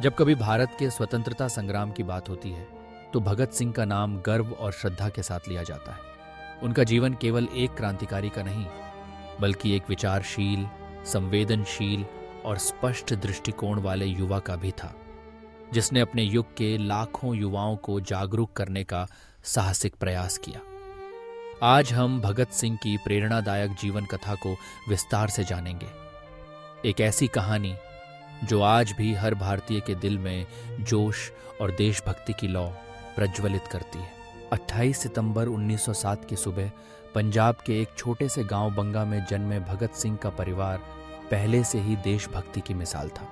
जब कभी भारत के स्वतंत्रता संग्राम की बात होती है तो भगत सिंह का नाम गर्व और श्रद्धा के साथ लिया जाता है। उनका जीवन केवल एक क्रांतिकारी का नहीं, बल्कि एक विचारशील, संवेदनशील और स्पष्ट दृष्टिकोण वाले युवा का भी था, जिसने अपने युग के लाखों युवाओं को जागरूक करने का साहसिक प्रयास किया। आज हम भगत सिंह की प्रेरणादायक जीवन कथा को विस्तार से जानेंगे। एक ऐसी कहानी जो आज भी हर भारतीय के दिल में जोश और देशभक्ति की लौ प्रज्वलित करती है। 28 सितंबर 1907 की सुबह पंजाब के एक छोटे से गांव बंगा में जन्मे भगत सिंह का परिवार पहले से ही देशभक्ति की मिसाल था।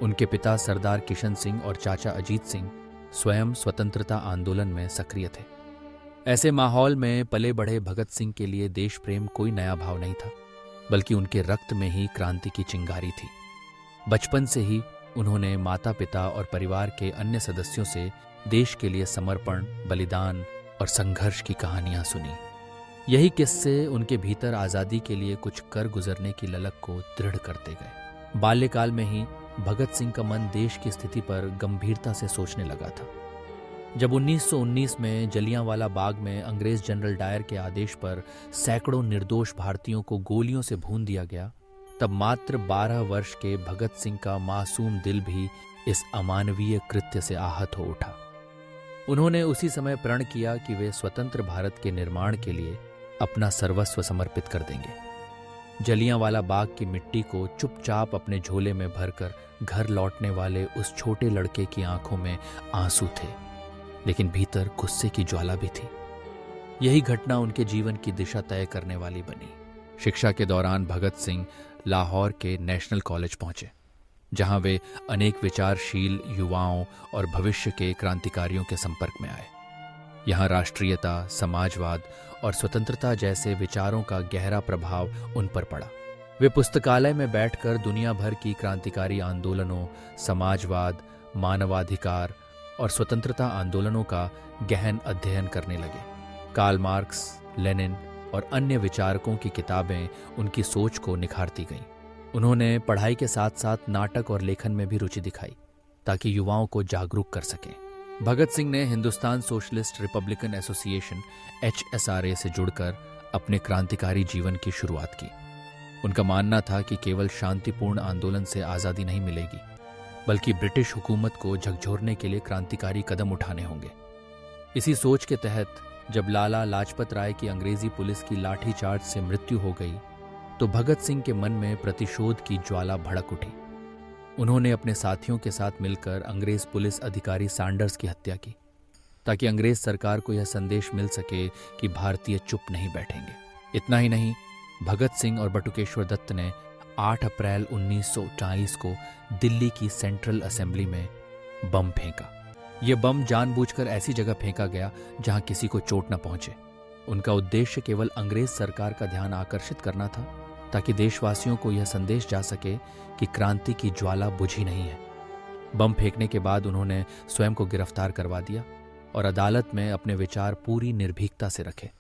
उनके पिता सरदार किशन सिंह और चाचा अजीत सिंह स्वयं स्वतंत्रता आंदोलन में सक्रिय थे। ऐसे माहौल में पले बढ़े भगत सिंह के लिए देश प्रेम कोई नया भाव नहीं था, बल्कि उनके रक्त में ही क्रांति की चिंगारी थी। बचपन से ही उन्होंने माता पिता और परिवार के अन्य सदस्यों से देश के लिए समर्पण, बलिदान और संघर्ष की कहानियां सुनी। यही किस्से उनके भीतर आज़ादी के लिए कुछ कर गुजरने की ललक को दृढ़ करते गए। बाल्यकाल में ही भगत सिंह का मन देश की स्थिति पर गंभीरता से सोचने लगा था। जब 1919 में जलियांवाला बाग में अंग्रेज जनरल डायर के आदेश पर सैकड़ों निर्दोष भारतीयों को गोलियों से भून दिया गया, तब मात्र 12 वर्ष के भगत सिंह का मासूम दिल भी इस अमानवीय कृत्य से आहत हो उठा। उन्होंने उसी समय प्रण किया कि वे स्वतंत्र भारत के निर्माण के लिए अपना सर्वस्व समर्पित कर देंगे। जलियांवाला बाग की मिट्टी को चुपचाप अपने झोले में भरकर घर लौटने वाले उस छोटे लड़के की आंखों में आंसू थे, लेकिन भीतर गुस्से की ज्वाला भी थी। यही घटना उनके जीवन की दिशा तय करने वाली बनी। शिक्षा के दौरान भगत सिंह लाहौर के नेशनल कॉलेज पहुंचे, जहां वे अनेक विचारशील युवाओं और भविष्य के क्रांतिकारियों के संपर्क में आए। यहां राष्ट्रीयता, समाजवाद और स्वतंत्रता जैसे विचारों का गहरा प्रभाव उन पर पड़ा। वे पुस्तकालय में बैठकर दुनिया भर की क्रांतिकारी आंदोलनों, समाजवाद, मानवाधिकार और स्वतंत्रता आंदोलनों का गहन अध्ययन करने लगे। कार्ल मार्क्स, लेनिन और अन्य विचारकों की किताबें उनकी सोच को निखारती गईं। उन्होंने पढ़ाई के साथ साथ नाटक और लेखन में भी रुचि दिखाई, ताकि युवाओं को जागरूक कर सकें। भगत सिंह ने Hindustan socialist Republican association HSRA से जुड़कर अपने क्रांतिकारी जीवन की शुरुआत की। उनका मानना था कि केवल शांतिपूर्ण आंदोलन से आज़ादी नहीं मिलेगी, बल्कि ब्रिटिश हुकूमत को झकझोरने के लिए क्रांतिकारी कदम उठाने होंगे। इसी सोच के तहत जब लाला लाजपत राय की अंग्रेजी पुलिस की लाठीचार्ज से मृत्यु हो गई, तो भगत सिंह के मन में प्रतिशोध की ज्वाला भड़क उठी। उन्होंने अपने साथियों के साथ मिलकर अंग्रेज पुलिस अधिकारी सैंडर्स की हत्या की, ताकि अंग्रेज सरकार को यह संदेश मिल सके कि भारतीय चुप नहीं बैठेंगे। इतना ही नहीं, भगत सिंह और बटुकेश्वर दत्त ने 8 अप्रैल 1940 को दिल्ली की सेंट्रल असेंबली में बम फेंका। यह बम जानबूझकर ऐसी जगह फेंका गया जहां किसी को चोट न पहुंचे। उनका उद्देश्य केवल अंग्रेज सरकार का ध्यान आकर्षित करना था, ताकि देशवासियों को यह संदेश जा सके कि क्रांति की ज्वाला बुझी नहीं है। बम फेंकने के बाद उन्होंने स्वयं को गिरफ्तार करवा दिया और अदालत में अपने विचार पूरी निर्भीकता से रखे।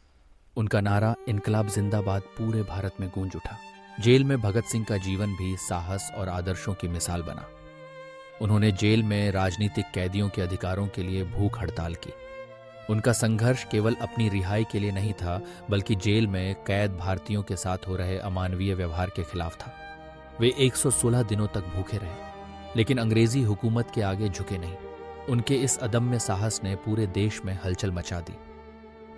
उनका नारा इनकलाब जिंदाबाद पूरे भारत में गूंज उठा। जेल में भगत सिंह का जीवन भी साहस और आदर्शों की मिसाल बना। उन्होंने जेल में राजनीतिक कैदियों के अधिकारों के लिए भूख हड़ताल की। उनका संघर्ष केवल अपनी रिहाई के लिए नहीं था, बल्कि जेल में कैद भारतीयों के साथ हो रहे अमानवीय व्यवहार के खिलाफ था। वे 116 दिनों तक भूखे रहे, लेकिन अंग्रेजी हुकूमत के आगे झुके नहीं। उनके इस अदम्य साहस ने पूरे देश में हलचल मचा दी।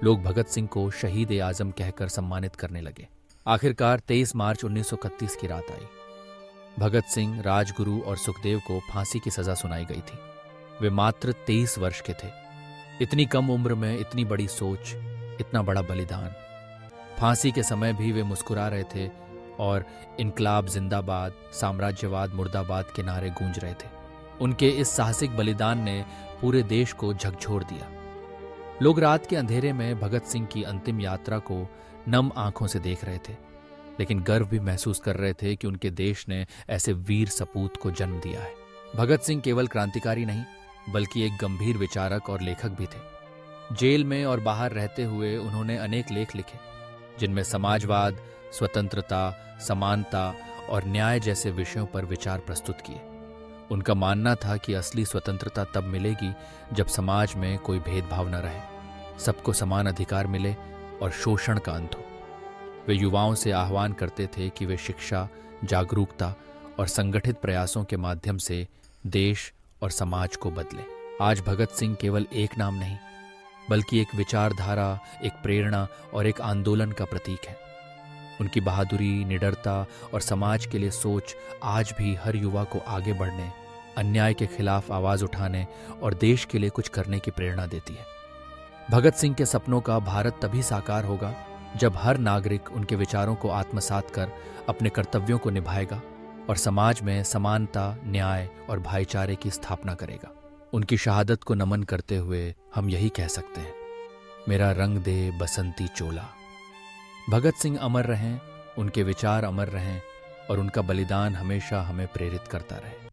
लोग भगत सिंह को शहीद-ए-आजम कहकर सम्मानित करने लगे। आखिरकार 23 मार्च 1931 की रात आई। भगत सिंह, राजगुरु और सुखदेव को फांसी की सजा सुनाई गई थी। वे मात्र 23 वर्ष के थे। इतनी कम उम्र में इतनी बड़ी सोच, इतना बड़ा बलिदान। फांसी के समय भी वे मुस्कुरा रहे थे और इनकलाब जिंदाबाद, साम्राज्यवाद मुर्दाबाद के नारे गूंज रहे थे। उनके इस साहसिक बलिदान ने पूरे देश को झकझोर दिया। लोग रात के अंधेरे में भगत सिंह की अंतिम यात्रा को नम आंखों से देख रहे थे, लेकिन गर्व भी महसूस कर रहे थे कि उनके देश ने ऐसे वीर सपूत को जन्म दिया है। भगत सिंह केवल क्रांतिकारी नहीं, बल्कि एक गंभीर विचारक और लेखक भी थे। जेल में और बाहर रहते हुए उन्होंने अनेक लेख लिखे, जिनमें समाजवाद, स्वतंत्रता, समानता और न्याय जैसे विषयों पर विचार प्रस्तुत किए। उनका मानना था कि असली स्वतंत्रता तब मिलेगी जब समाज में कोई भेदभाव न रहे, सबको समान अधिकार मिले और शोषण का अंत हो। वे युवाओं से आह्वान करते थे कि वे शिक्षा, जागरूकता और संगठित प्रयासों के माध्यम से देश और समाज को बदलें। आज भगत सिंह केवल एक नाम नहीं, बल्कि एक विचारधारा, एक प्रेरणा और एक आंदोलन का प्रतीक है। उनकी बहादुरी, निडरता और समाज के लिए सोच आज भी हर युवा को आगे बढ़ने, अन्याय के खिलाफ आवाज उठाने और देश के लिए कुछ करने की प्रेरणा देती है। भगत सिंह के सपनों का भारत तभी साकार होगा जब हर नागरिक उनके विचारों को आत्मसात कर अपने कर्तव्यों को निभाएगा और समाज में समानता, न्याय और भाईचारे की स्थापना करेगा। उनकी शहादत को नमन करते हुए हम यही कह सकते हैं, मेरा रंग दे बसंती चोला। भगत सिंह अमर रहें, उनके विचार अमर रहें और उनका बलिदान हमेशा हमें प्रेरित करता रहे।